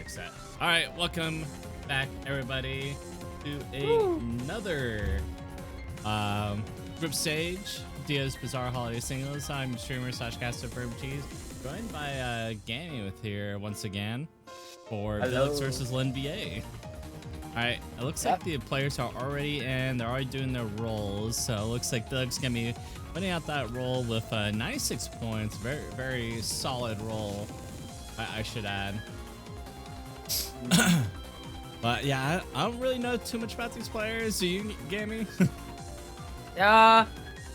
fix that. All right, welcome back, everybody, to another group stage, Dia's Bizarre Holiday Singles. I'm streamer slash caster Verb Cheese, joined by Gammy with here once again for villix versus LynVa. Alright, it looks like the players are already in, they're already doing their rolls, so it looks like villix gonna be winning out that roll with 96 points. Very solid roll, I should add. But yeah, I don't really know too much about these players. Do you, Gammy?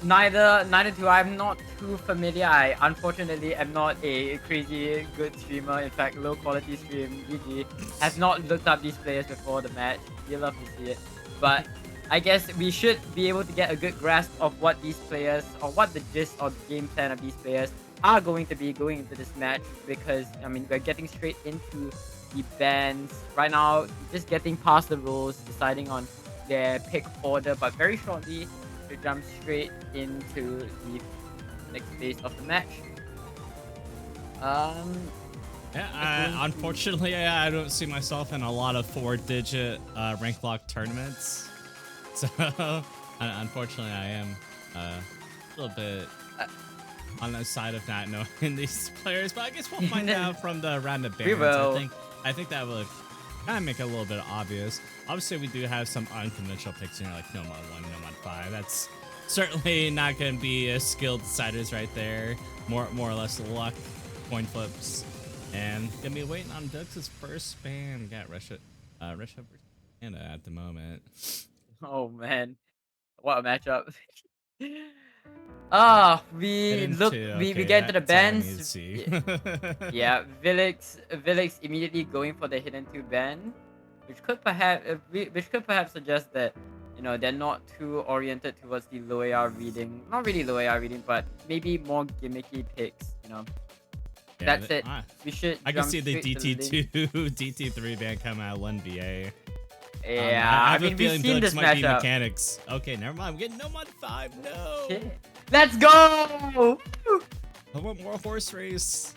Neither do I. I'm not too familiar. I unfortunately am not a crazy good streamer. In fact, low quality stream. GG. Have not looked up these players before the match. You love to see it. But I guess we should be able to get a good grasp of what these players, or what the gist or the game plan of these players are going to be going into this match. Because I mean, we're getting straight into the bans right now. Just getting past the rules, deciding on their pick order, but very shortly to jump straight into the next phase of the match. Unfortunately, I don't see myself in a lot of 4-digit rank block tournaments. So, unfortunately, I am a little bit on the side of not knowing these players. But I guess we'll find out from the round of bans. We will. I think that would kind of make it a little bit obvious. Obviously, we do have some unconventional picks in here, like Nomad 1, Nomad 5. That's certainly not going to be skill deciders right there. More or less luck, coin flips. And going to be waiting on villix's first ban. We got Russia versus Canada at the moment. Oh man, what a matchup. We get into the bans. Yeah, villix immediately going for the hidden 2 ban, which could perhaps suggest that, you know, they're not too oriented towards the low AR reading. Not really low AR reading, but maybe more gimmicky picks, you know. Yeah, that's it. We should. I can see the DT2, DT3 ban come out of LynVa. Yeah, I have a feeling we've seen this might be matchup. mechanics. Okay, never mind. I'm getting Nomad 5. No. Shit. Let's go! I want more horse race.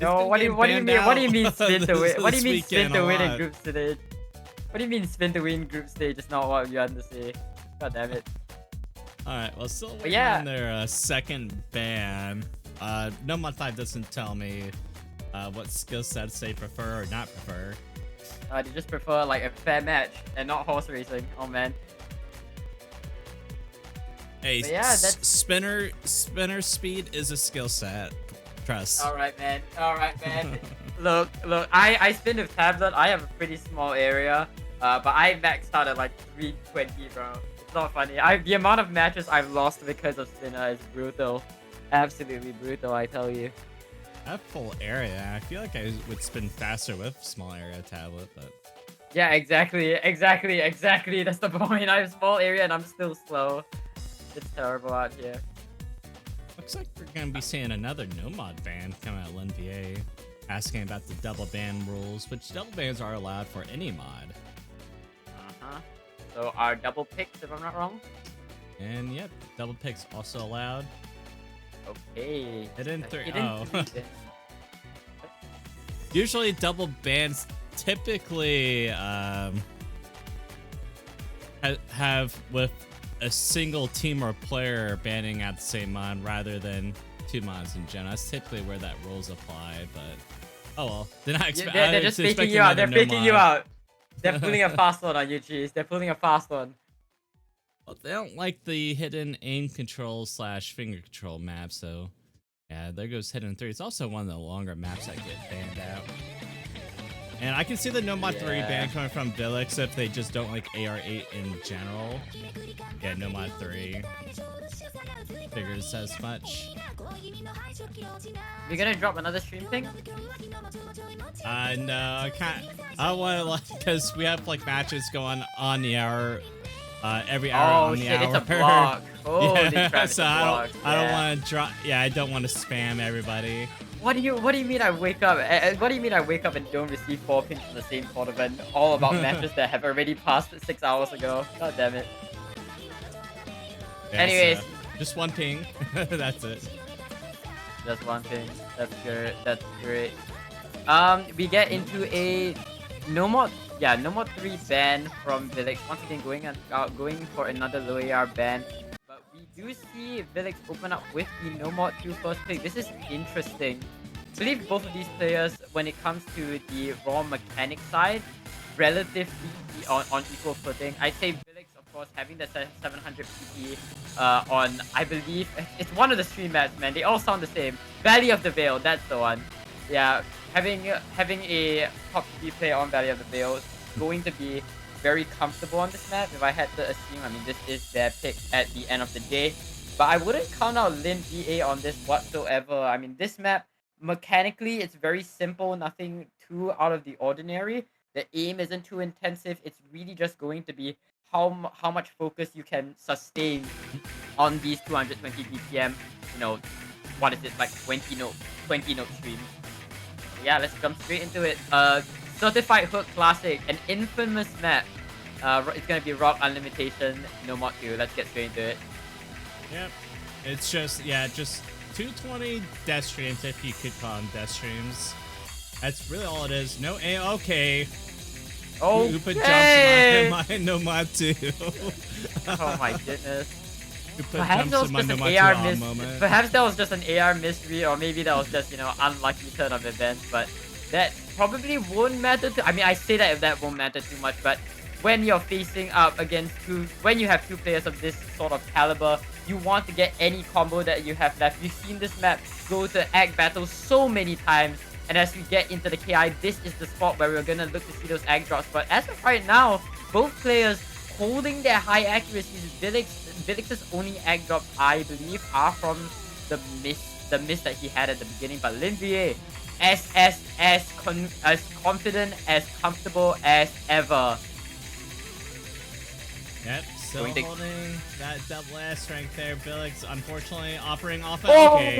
No, what do you mean? What do you mean spin to win? What do you mean spin to win in lot. group stage? What do you mean spin to win group stage? Is not what you want to say. God damn it. All right, well, still waiting on their second ban. Nomad 5 doesn't tell me what skill sets they prefer or not prefer. They just prefer like a fair match and not horse racing. Oh man. Hey, yeah, spinner speed is a skill set. Trust. All right, man. Look. I spin with tablet. I have a pretty small area, but I maxed out at like 320, bro. It's not funny. The amount of matches I've lost because of spinner is brutal. Absolutely brutal, I tell you. I have full area. I feel like I would spin faster with small area tablet, but yeah, exactly. That's the point. I have small area and I'm still slow. It's terrible out here. Looks like we're gonna be seeing another Nomad ban come out of LynVa, asking about the double ban rules, which double bans are allowed for any mod. So our double picks, if I'm not wrong. And yep, double picks also allowed. Okay. Hidden 3. Usually double bans typically have with a single team or player banning at the same mod rather than 2 mods in general. That's typically where that rule's applied, but oh well. They're just faking you out. They're faking you out. They're pulling a fast one on you, Cheese. They're pulling a fast one. Well, they don't like the hidden aim control / finger control map, so yeah, there goes hidden 3. It's also one of the longer maps that get banned out. And I can see the Nomad 3 ban coming from villix if they just don't like AR8 in general. Yeah, Nomad 3 figures as much. You gonna drop another stream thing? No, I can't. I want to, like, because we have like matches going on the hour. Every hour on the hour. It's a block. Holy crap, so I don't want to drop. Yeah, I don't want to spam everybody. What do you mean I wake up? What do you mean I wake up and don't receive 4 pings from the same tournament? All about matches that have already passed 6 hours ago. God damn it. Yeah, anyways, so just 1 ping. That's it. Just 1 ping. That's good. That's great. We get into a no more 3 ban from villix. Once again, going for another low AR ban. But we do see villix open up with the no mod 2 first pick. This is interesting. I believe both of these players, when it comes to the raw mechanic side, relatively on equal footing. I'd say villix, of course, having the 700 PP on, I believe, it's one of the stream maps, man. They all sound the same. Valley of the Veil, that's the one. Yeah, having a top PP player on Valley of the Veil is going to be very comfortable on this map. If I had to assume, I mean, this is their pick at the end of the day. But I wouldn't count out LynVa on this whatsoever. I mean, this map, mechanically, it's very simple, nothing too out of the ordinary. The aim isn't too intensive. It's really just going to be how much focus you can sustain on these 220 BPM. You know, what is it, like 20 note streams. Yeah, let's jump straight into it. Certified Hook Classic, an infamous map. It's gonna be Rock Unlimitation, no mod 2. Let's get straight into it. Yep. It's just 220 death streams, if you could call them death streams. That's really all it is. No A. Okay. Oh, Upa jumps my no mod 2. Oh my goodness. Perhaps that was just an AR miss. Perhaps that was just an AR misread, or maybe that was just, you know, unlucky turn of events. But that probably won't matter. I mean, I say that if that won't matter too much, but when you're facing up against when you have two players of this sort of caliber, you want to get any combo that you have left. You've seen this map go to Ag battles so many times, and as we get into the KI, this is the spot where we're gonna look to see those Ag drops. But as of right now, both players holding their high accuracies. Villix's only Ag drops, I believe, are from the miss that he had at the beginning. But LynVa, as confident, as comfortable as ever. Yep, still holding that double S strength there. Villix, unfortunately, offering off. Okay,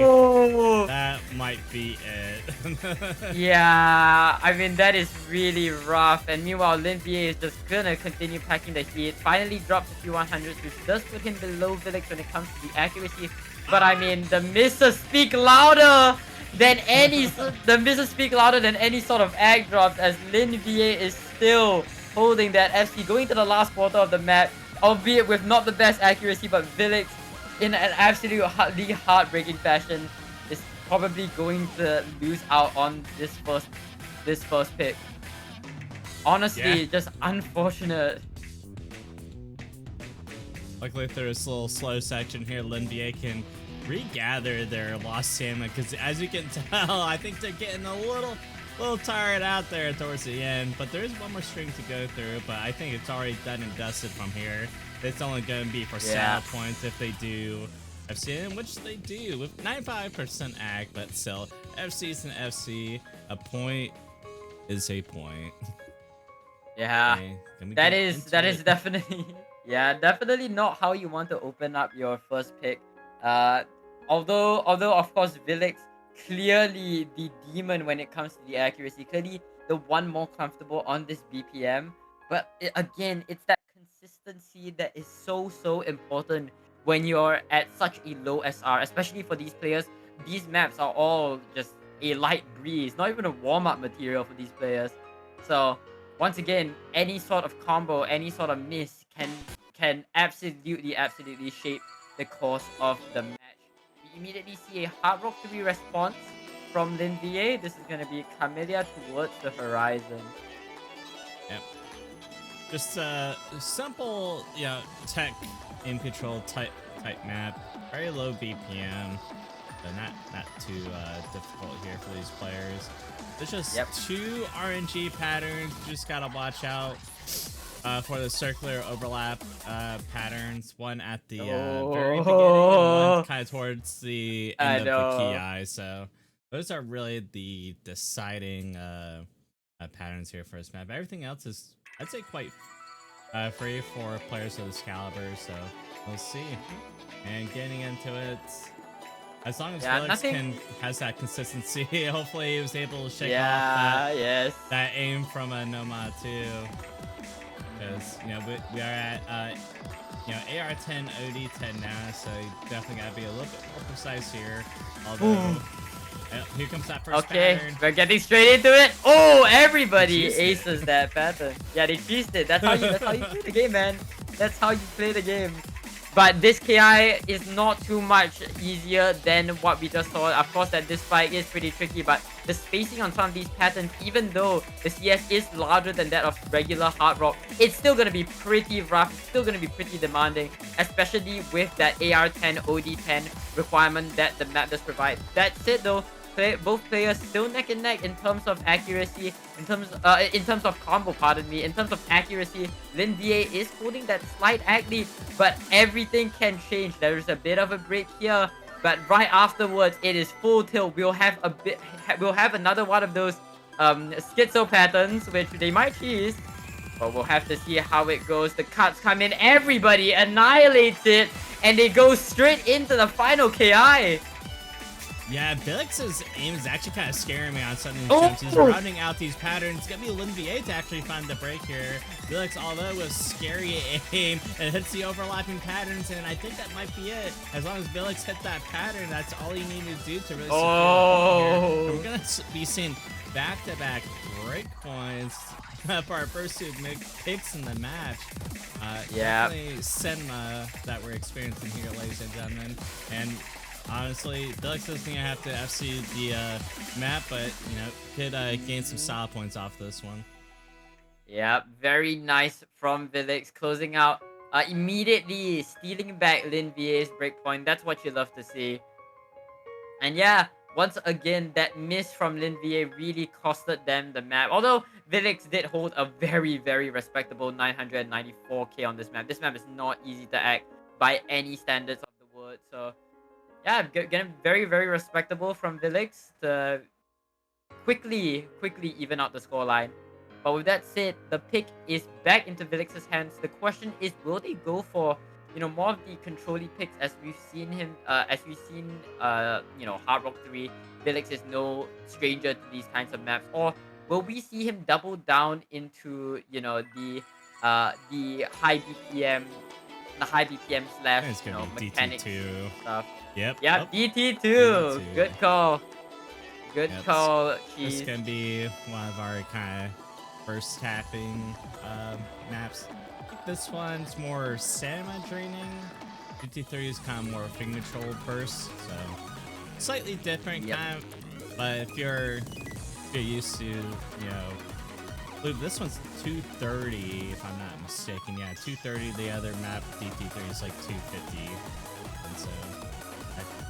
that might be it. Yeah, I mean, that is really rough. And meanwhile, LynVa is just gonna continue packing the heat. Finally drops a few 100s, which does put him below Villix when it comes to the accuracy. But I mean, the misses speak louder than any sort of Ag drops, as LynVa is still holding that FC, going to the last quarter of the map, albeit with not the best accuracy. But Villix, in an absolutely heartbreaking fashion, is probably going to lose out on this first pick. Honestly, just unfortunate. Luckily, through this little slow section here, LynVa can regather their lost stamina, because as you can tell, I think they're getting a little tired out there towards the end. But there is one more string to go through, but I think it's already done and dusted from here. It's only going to be for saddle points if they do FC, which they do with 95% Ag, but still, FC's an FC. A point is a point. Yeah, okay, that is definitely definitely not how you want to open up your first pick. Although of course Villix, clearly the demon when it comes to the accuracy, clearly the one more comfortable on this BPM. But again, it's that consistency that is so important when you're at such a low SR, especially for these players. These maps are all just a light breeze, not even a warm-up material for these players. So once again, any sort of combo, any sort of miss can absolutely shape the course of the match. We immediately see a Hard Rock 3 response from LynVa. This is going to be Camellia towards the horizon. Yep. Just a simple, tech aim control type map. Very low BPM. So not too difficult here for these players. There's just two RNG patterns. You just gotta watch out for the circular overlap patterns. One at the very beginning, and one kind of towards the end of the KI. So those are really the deciding patterns here for this map. Everything else is, I'd say, quite free for players of this caliber. So we'll see. And getting into it, as long as Villix has that consistency, hopefully he was able to shake off that aim from a Nomad too. Because we are at AR10 OD10 now, so you definitely gotta be a little bit more precise here. Although Yep, here comes that first Okay, pattern. we're getting straight into it. Oh, everybody They cheesed aces it. that pattern. Yeah, they cheesed it. That's how you play the game, man. That's how you play the game. But this KI is not too much easier than what we just saw. Of course, that this fight is pretty tricky, but the spacing on some of these patterns, even though the CS is larger than that of regular hard rock, it's still gonna be pretty rough. It's still gonna be pretty demanding, especially with that AR10 OD10 requirement that the map does provide. That's it though. Both players still neck and neck in terms of accuracy, in terms of combo, pardon me. In terms of accuracy, LynVa is holding that slight ag lead, but everything can change. There is a bit of a break here, but right afterwards, it is full tilt. We'll have another one of those schizo patterns, which they might cheese, but we'll have to see how it goes. The cuts come in, everybody annihilates it, and they go straight into the final KI. Yeah, villix's aim is actually kind of scaring me on some of these jumps. He's rounding out these patterns. It's gonna be LynVa to actually find the break here. villix, although with scary aim, it hits the overlapping patterns, and I think that might be it. As long as villix hit that pattern, that's all you need to do to really secure it. We're gonna be seeing back-to-back breakpoints for our first two picks in the match. Yeah, definitely cinema that we're experiencing here, ladies and gentlemen, and honestly, villix doesn't even have to FC the map, but, you know, could gain some style points off this one. Yeah, very nice from villix, closing out, immediately stealing back LynVa's breakpoint. That's what you love to see. And yeah, once again, that miss from LynVa really costed them the map. Although villix did hold a very, very respectable 994k on this map. This map is not easy to act by any standards of the word, so yeah, getting very, very respectable from villix to quickly even out the scoreline. But with that said, the pick is back into villix's hands. The question is, will they go for, you know, more of the controlly picks as we've seen you know, Hard Rock 3. villix is no stranger to these kinds of maps. Or will we see him double down into, you know, the high BPM, slash, It's you gonna know, be mechanics DT2. stuff. Yep. Yeah, Oh, DT2. DT2. Good call. Good Yep. call, This Cheese. can be one of our kind of first tapping maps. I think this one's more stamina draining. DT3 is kind of more finger control burst, so slightly different kind of. But if you're used to, you know, this one's 230 if I'm not mistaken. Yeah, 230. The other map, DT3, is like 250, and so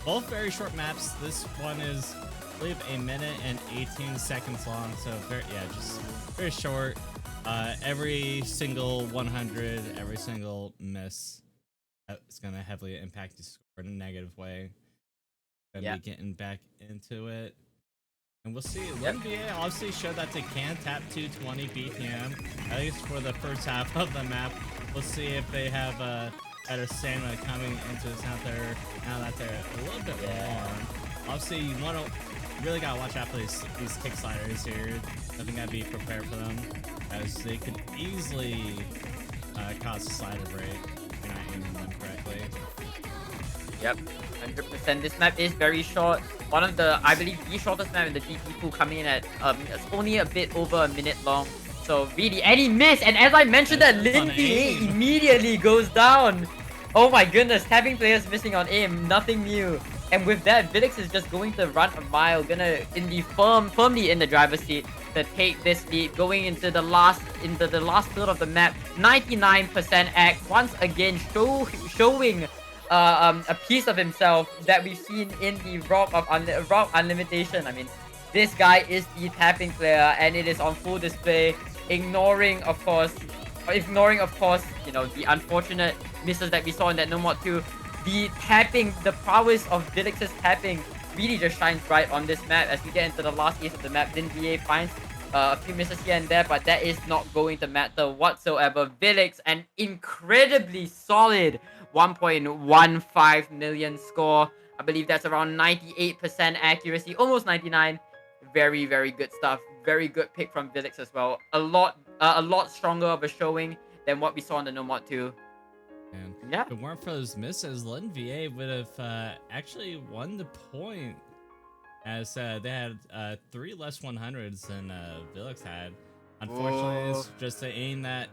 both very short maps. This one is, I believe, 1 minute and 18 seconds long, so just very short. Every single 100, every single miss, it's gonna heavily impact the score in a negative way. Gonna be getting back into it, and we'll see. LynVa obviously showed that they can tap 220 BPM, at least for the first half of the map. We'll see if they have better stamina coming into this now that they're a little bit warm. Obviously, you really gotta watch out for these kick sliders here. I think I'd be prepared for them, as they could easily cause a slider break if you're not aiming them correctly. Yep, 100%. This map is very short. One of the, I believe, the shortest map in the GT pool, coming in at it's only a bit over 1 minute long. So really, any miss, and as I mentioned, that LynVa immediately goes down. Oh my goodness, having players missing on aim, nothing new. And with that, villix is just going to run a mile, firmly in the driver's seat to take this lead, going into the last third of the map. 99% act, once again showing a piece of himself that we've seen in the Rock Unlimitation. I mean, this guy is the tapping player, and it is on full display, ignoring of course, you know, the unfortunate misses that we saw in that No Mod 2. The tapping, the prowess of villix's tapping really just shines bright on this map. As we get into the last ace of the map, LynVa finds a few misses here and there, but that is not going to matter whatsoever. villix, an incredibly solid 1.15 million score. I believe that's around 98% accuracy, almost 99. Very, very good stuff. Very good pick from villix as well. A lot stronger of a showing than what we saw in the No Mod 2. And yeah, if it weren't for those misses, LynVa would have actually won the point. as they had 3 less 100s than villix had. Unfortunately, it's just the aim that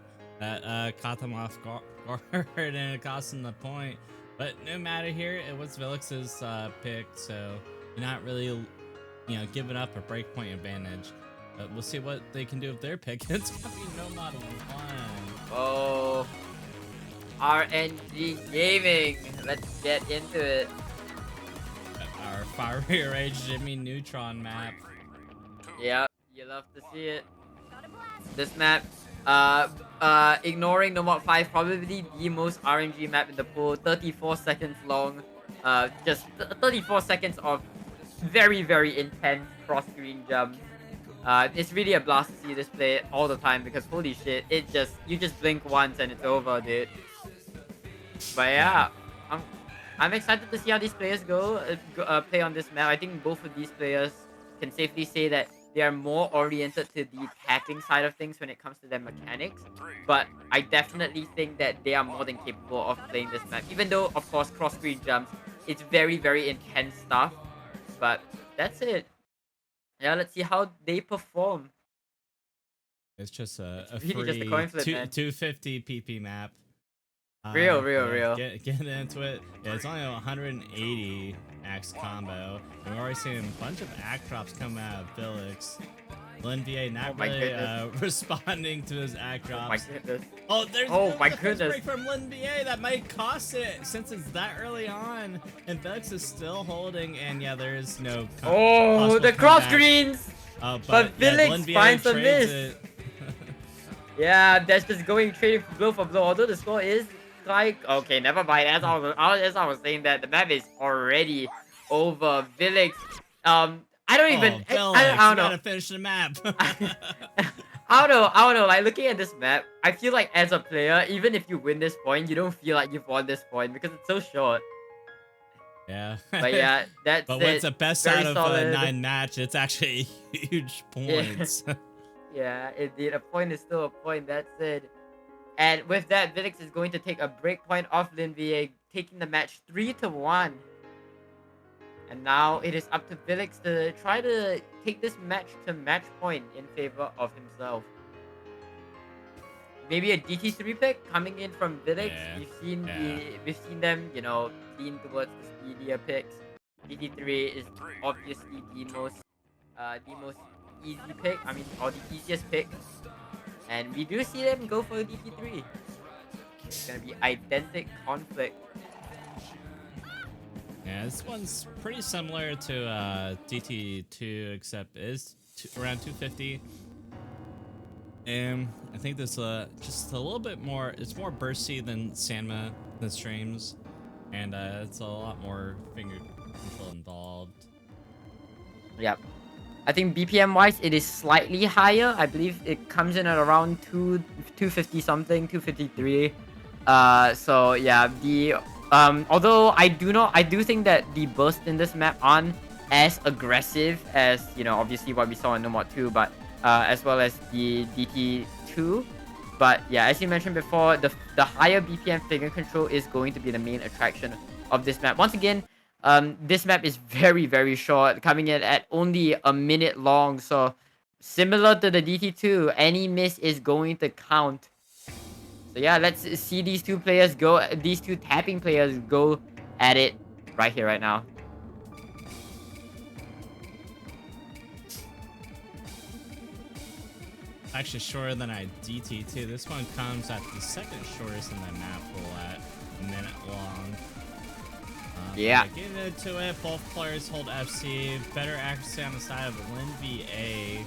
caught them off guard and it cost them the point. But no matter here, it was villix's pick, so you're not really, giving up a breakpoint advantage. But we'll see what they can do with their pick. It's gonna be no model 1. Oh, RNG Gaming. Let's get into it. Our Fiery Rage Jimmy Neutron map. Yeah, you love to see it. This map, ignoring Nomad 5, probably the most RNG map in the pool. 34 seconds long. Just 34 seconds of very, very intense cross-screen jumps. It's really a blast to see this play all the time because holy shit, you just blink once and it's over, dude. But yeah, I'm excited to see how these players play on this map. I think both of these players can safely say that they are more oriented to the tapping side of things when it comes to their mechanics. But I definitely think that they are more than capable of playing this map. Even though, of course, cross-screen jumps, it's very, very intense stuff. But that's it. Yeah, let's see how they perform. It's just a really free just a coin flip, 250 PP map. Real. Get into it. Yeah, it's only a 180 max combo. And we're already seeing a bunch of act drops come out of villix. LynVa not really responding to his act drops. Oh my goodness. Oh, there's my the goodness. break from LynVa that might cost it since it's that early on. And villix is still holding, and yeah, there is no. The cross screens. But villix finds a miss. Yeah, that's just going trading blow for blow. Although the score is like, okay, never mind. As I was saying that the map is already over. Villix, I don't even. Villix, I don't know. Gotta finish the map. I don't know. Like looking at this map, I feel like as a player, even if you win this point, you don't feel like you've won this point because it's so short. Yeah. But yeah, that's But when it's a best Very out of solid. 9 match, it's actually huge points. Yeah, indeed. A point is still a point. That's it. And with that, villix is going to take a break point off LynVa, taking the match 3-1. And now it is up to villix to try to take this match to match point in favor of himself. Maybe a DT3 pick coming in from villix. Yeah, We've seen them, lean towards the speedier picks. DT3 is obviously the most easy pick. I mean, or the easiest pick. And we do see them go for DT3. It's gonna be identical conflict. Yeah, this one's pretty similar to DT2, except it is around 250. And I think this just a little bit more. It's more bursty than Sanma, the streams, and it's a lot more finger control involved. Yep. I think BPM wise, it is slightly higher. I believe it comes in at around 250 something, 253. So yeah, although I do think that the bursts in this map aren't as aggressive as obviously what we saw in Nomad 2, but as well as the DT2. But yeah, as you mentioned before, the higher BPM finger control is going to be the main attraction of this map. Once again, this map is very, very short, coming in at only a minute long. So similar to the DT2, any miss is going to count. So yeah, let's see these two tapping players go at it right here, right now. Actually shorter than I DT2. This one comes at the second shortest in the map pool at a minute long. Yeah. Getting into it, both players hold FC. Better accuracy on the side of LynVa.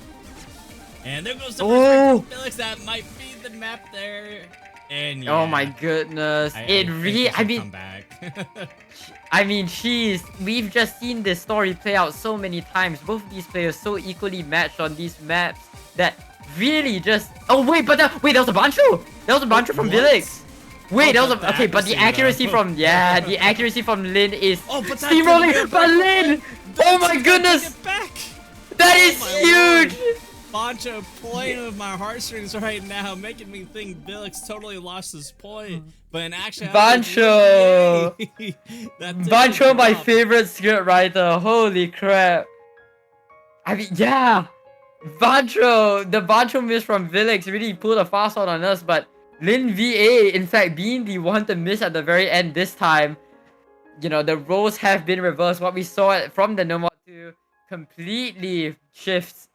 And there goes the first villix. That might be the map there. And yeah, oh my goodness. I mean, we've just seen this story play out so many times. Both of these players so equally matched on these maps that really just... Oh wait, but that was a Bancho! That was a Bancho from villix! Wait, that was okay, but the accuracy from the accuracy from Lyn is steamrolling. But Lyn, oh my goodness, that is huge. Bancho playing with my heartstrings right now, making me think villix totally lost his point, but in actuality, Bancho, my favorite script writer. Holy crap! I mean, yeah. The Vantro miss from villix really pulled a fast one on us, but LynVa, in fact, being the one to miss at the very end this time, you know, the roles have been reversed. What we saw from the Nomad 2 completely shifts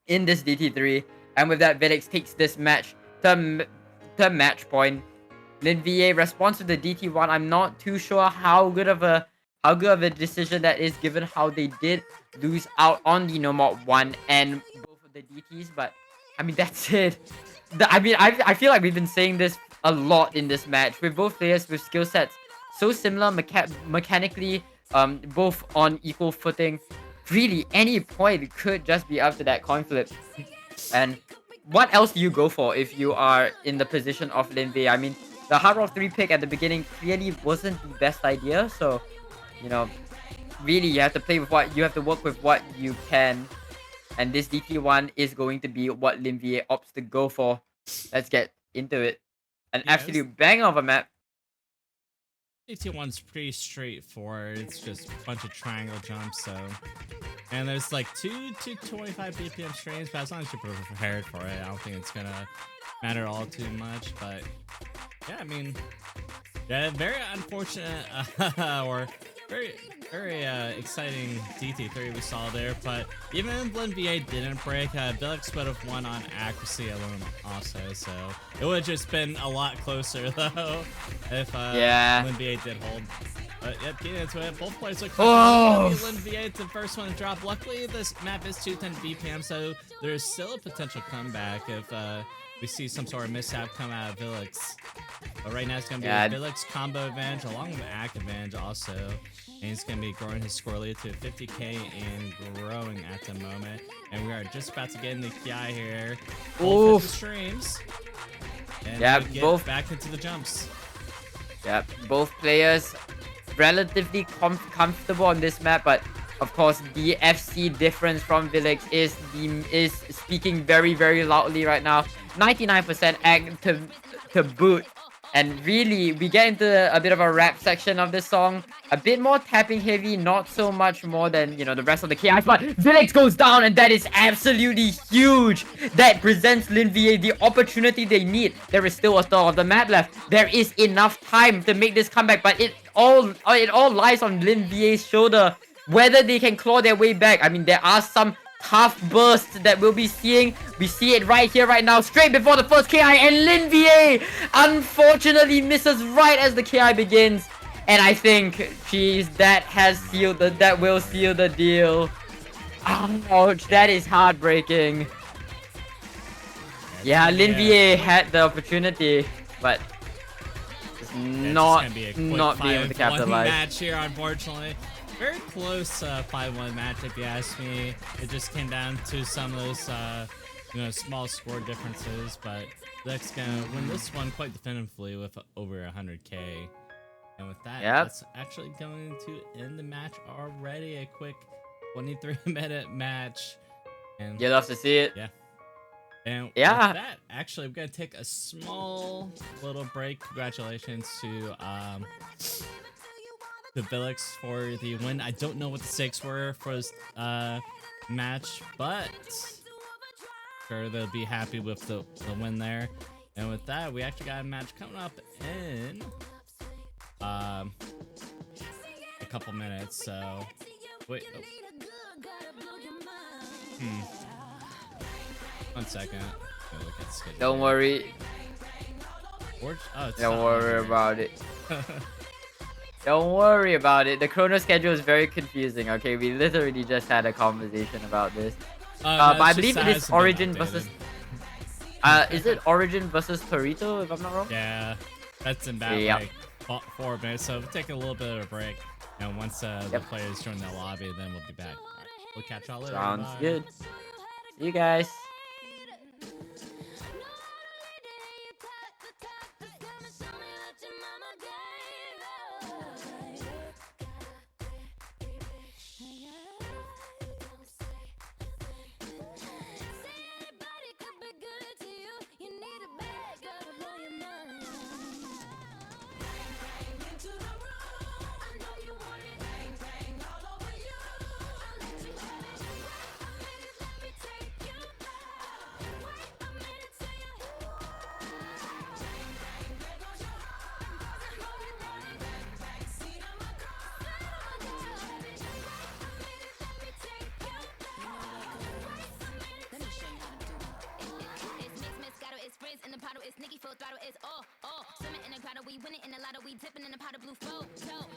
in this DT3, and with that, villix takes this match to match point. LynVa responds to the DT1. I'm not too sure how good of a decision that is, given how they did lose out on the Nomad 1 and both of the DTs, but I mean that's it. I feel like we've been saying this a lot in this match, with both players with skill sets so similar mechanically, both on equal footing. Really, any point could just be up to that coin flip. And what else do you go for if you are in the position of LynVa? I mean, the Hard Rock 3 pick at the beginning clearly wasn't the best idea, so, you know, really you have to play with what you have to work with what you can. And this DT1 is going to be what LynVa opts to go for. Let's get into it. An absolute banger of a map. DT1's pretty straightforward. It's just a bunch of triangle jumps, so. And there's like 225 BPM streams, but as long as you're prepared for it, I don't think it's gonna matter all too much. But yeah, I mean, yeah, very unfortunate or very exciting DT3 we saw there. But even if LynVa didn't break, villix would have won on accuracy alone also. So it would have just been a lot closer though if LynVa did hold. But yep, getting into it. Both players look LynVa, the first one to drop. Luckily, this map is 210 BPM, so there's still a potential comeback if we see some sort of mishap come out of villix. But right now it's going to be a villix combo advantage along with Act advantage also. And he's going to be growing his score lead to 50k and growing at the moment. And we are just about to get in the KI here. Both streams. And both back into the jumps. Yep, both players relatively comfortable on this map, but of course the FC difference from villix is speaking very, very loudly right now. 99% Act to boot. And really, we get into a bit of a rap section of this song. A bit more tapping heavy, not so much more than, you know, the rest of the KIs. But villix goes down, and that is absolutely huge. That presents LynVa the opportunity they need. There is still a third of the map left. There is enough time to make this comeback, but it all lies on LynVa's shoulder. Whether they can claw their way back. I mean, there are some tough bursts that we'll be seeing. We see it right here, right now, straight before the first KI, and LynVa unfortunately misses right as the KI begins. And I think, geez, that will seal the deal. Ouch, that is heartbreaking. Yeah, LynVa had the opportunity, but not being able to capitalize. Match here, unfortunately. Very close 5-1 match, if you ask me. It just came down to some of those, you know, small score differences, but villix gonna win this one quite definitively with over 100k. And with that, that's actually going to end the match already. A quick 23-minute match. And you'd love to see it. Yeah. And with that, actually, we're gonna take a small little break. Congratulations to the villix for the win. I don't know what the stakes were for this match, but sure they'll be happy with the win there. And with that, we actually got a match coming up in a couple minutes. So wait, 1 second. Look at the schedule. Don't worry. Don't worry about it. Don't worry about it. The chrono schedule is very confusing, okay? We literally just had a conversation about this. But I believe it is Origin versus... is it Origin versus Torito, if I'm not wrong? Yeah, that's in about like 4 minutes, so we'll take a little bit of a break. And once the players join the lobby, then we'll be back. Right, we'll catch y'all later. Sounds good. See you guys. winning in the lotto, we dipping in the pot of blue photo.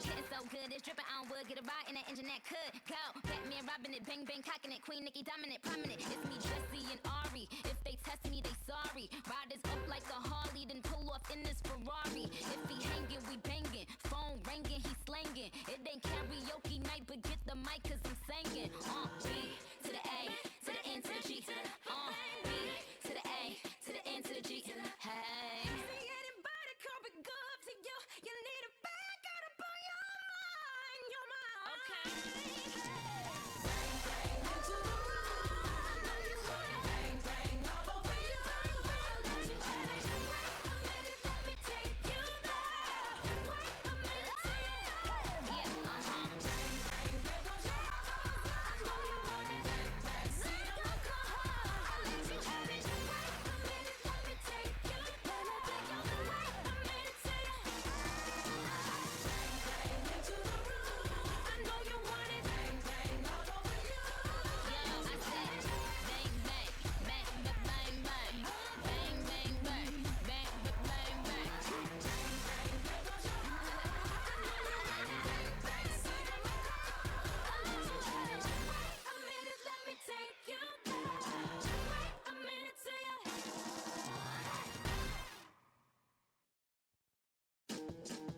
Getting so good, it's dripping on wood. Get a ride in that engine that could go. Batman robbing it, bang bang cocking it. Queen Nicki dominant, prominent. It's me, Jesse and Ari. If they test me, they sorry. Riders up like a Harley, then pull off in this Ferrari. If he hanging, we banging. Phone ringing, he slanging. It ain't karaoke night, but get the mic 'cause I'm singing. B to the A, to the N to the G. B to the A, to the N to the G. Hey. See anybody come be good to you? You need a bag out up on your mind, your mind. Okay. Bang bang into the room. I know you want it. Bang bang all over you. Let you have it. Wait a minute, let me take you there. Wait a minute, Yeah, bang bang, there goes your heart. I know you want it. Bang bang, see the alcohol. I let you have it. Wait a minute, let me take you there. Wait a minute, bang bang into the room. I know you want it. Bang bang all over you. yo, I said bang bang, bang bang bang bang, bang bang bang, bang bang bang. There goes your heart. I know you want it. Bang bang, see the alcohol. I let you have it. Wait a minute, let me take you there. Wait a minute, say it.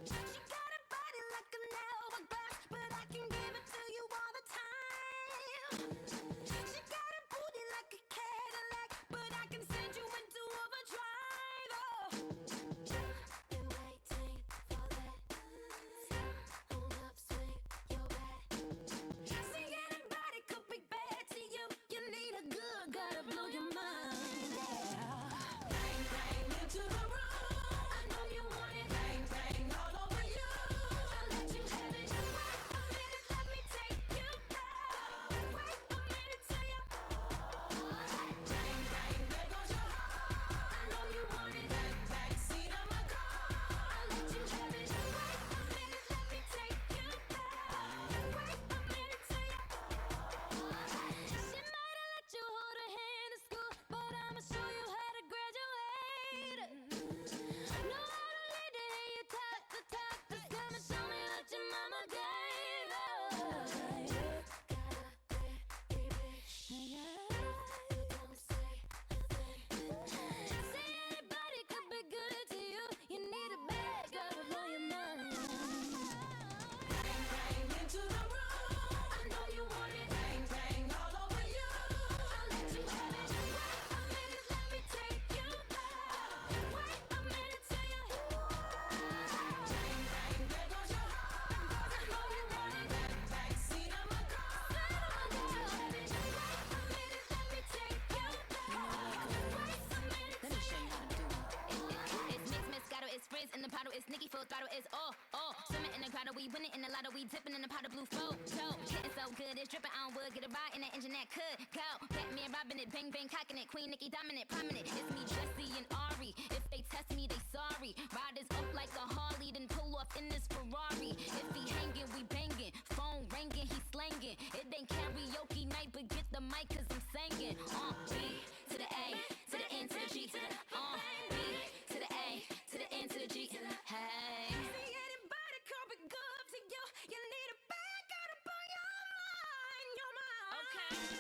She got a body like an hourglass, but I can give it to you all the time. She got a booty like a Cadillac, but I can send you into overdrive. Oh. Been waiting for that. Hold up, swing your back. See anybody could be bad to you. You need a good, gotta blow your mind. Yeah. Bang bang into the room. I know you want it. Bang bang all over you. I let you have it. Wait a minute, let me take you there. Wait a minute, say it. Bang bang, there goes your heart. I know you want it. Bang bang, see the alcohol. I let you have it. Wait a minute, let me take you there. Wait a minute, say it. She might have let you hold her hand in school, but I'ma show you how to graduate. Know how to lead to hear you talk the talk. Just come and show me what your mama gave us. Got a pretty bitch. You don't say a thing. Say anybody could be good to you. You need a bag, gotta blow your mind. Bang bang into the room. I know you want it. Bang bang all over you. I let you have it. Wait a minute, let me take you there. Wait a minute, say it. Bang bang, there goes your heart. I know you want it. Bang bang, see the alcohol. I let you have it. Wait a minute, let me take you there. Wait a minute, Let me show say you it. how to do it. It's mixed, Moscato, it's frizz in the bottle, it's Nicki full throttle, it's all. Swimming in the grotto, we winning in the lotto, we dipping in the pot of blue photo. Getting so good, it's dripping on wood. Get a ride in that engine that could go. Batman robbing it, bang bang cocking it. Queen Nicki dominant, prominent. It's me, Jesse and Ari. If they test me, they sorry. Riders up like a Harley, then pull off in this Ferrari. If he hanging, we banging. Phone ringing, he slanging. It ain't karaoke night, but get the mic 'cause I'm singing. B to the A, to the N to the G. B to the A, to the N to the G. Hey. See anybody come be good to you. You need a bag out up on your mind, your mind. Okay.